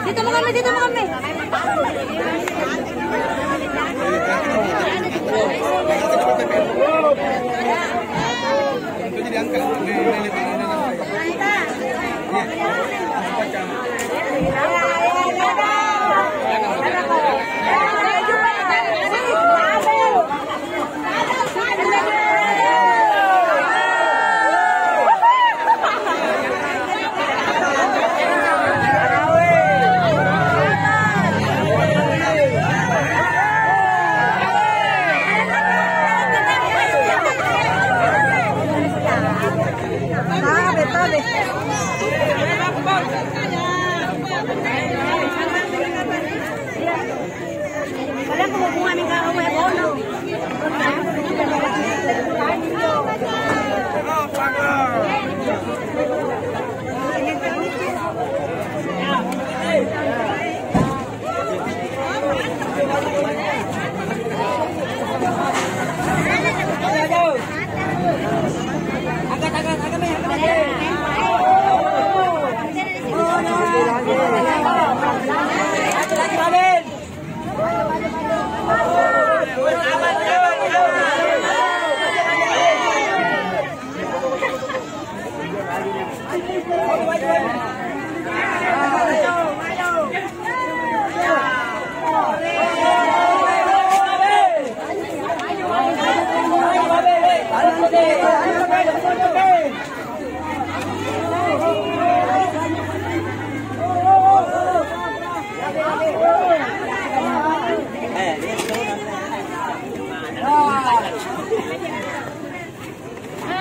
Dito mo kami, dito mo kami.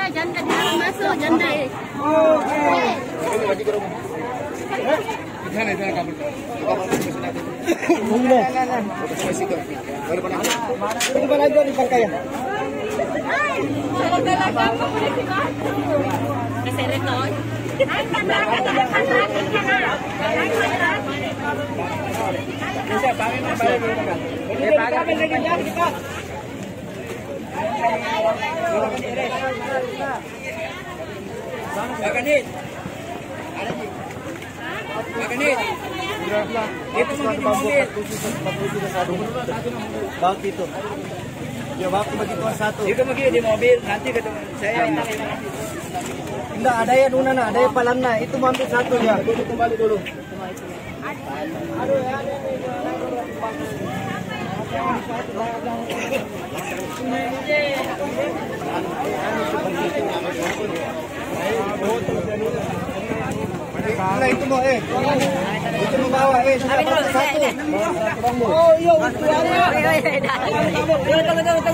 Janda dia masuk janda Makanit. Makanit. Itu mobil. Bawa itu. Ya waktu begitu satu. Itu begini di mobil nanti ketemu saya. Enggak ada ya Nuna, ada ya Palamna. Itu mau ambil satu ya. Dulu kembali dulu. Aduh ya. Nah, itu mau itu mau bawa satu. Oh iya, tunggu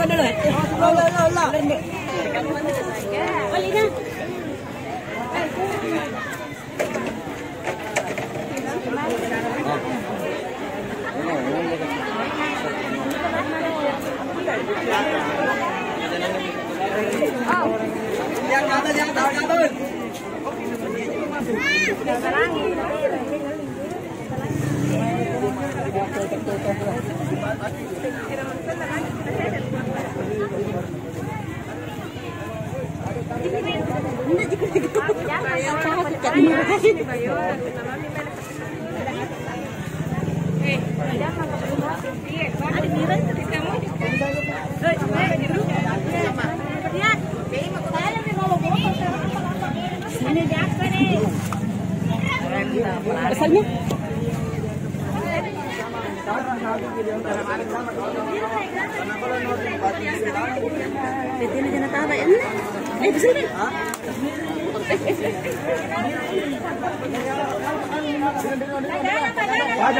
dulu. Yang atas, yang atas. Besarnya? Ini jangan tahu ya. Besar.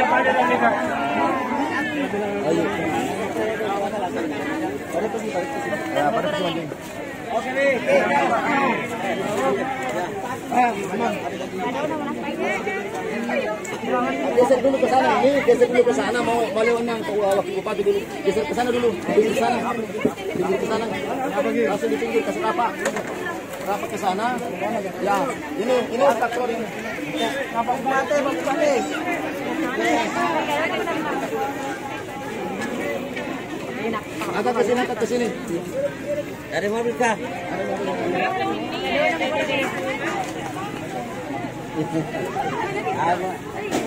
Pada ini Kak. Ayo. Pada pergi. Oke nih. Geser dulu ke sana, nih geser dulu ke sana, mau lewat ke wakil bupati dulu, geser ke sana dulu, ke sana, langsung di pinggir kasih rapat ke sana, ya, ini atak keluar ini, apa bupati, angkat ke sini, dari mobil kah? Apa?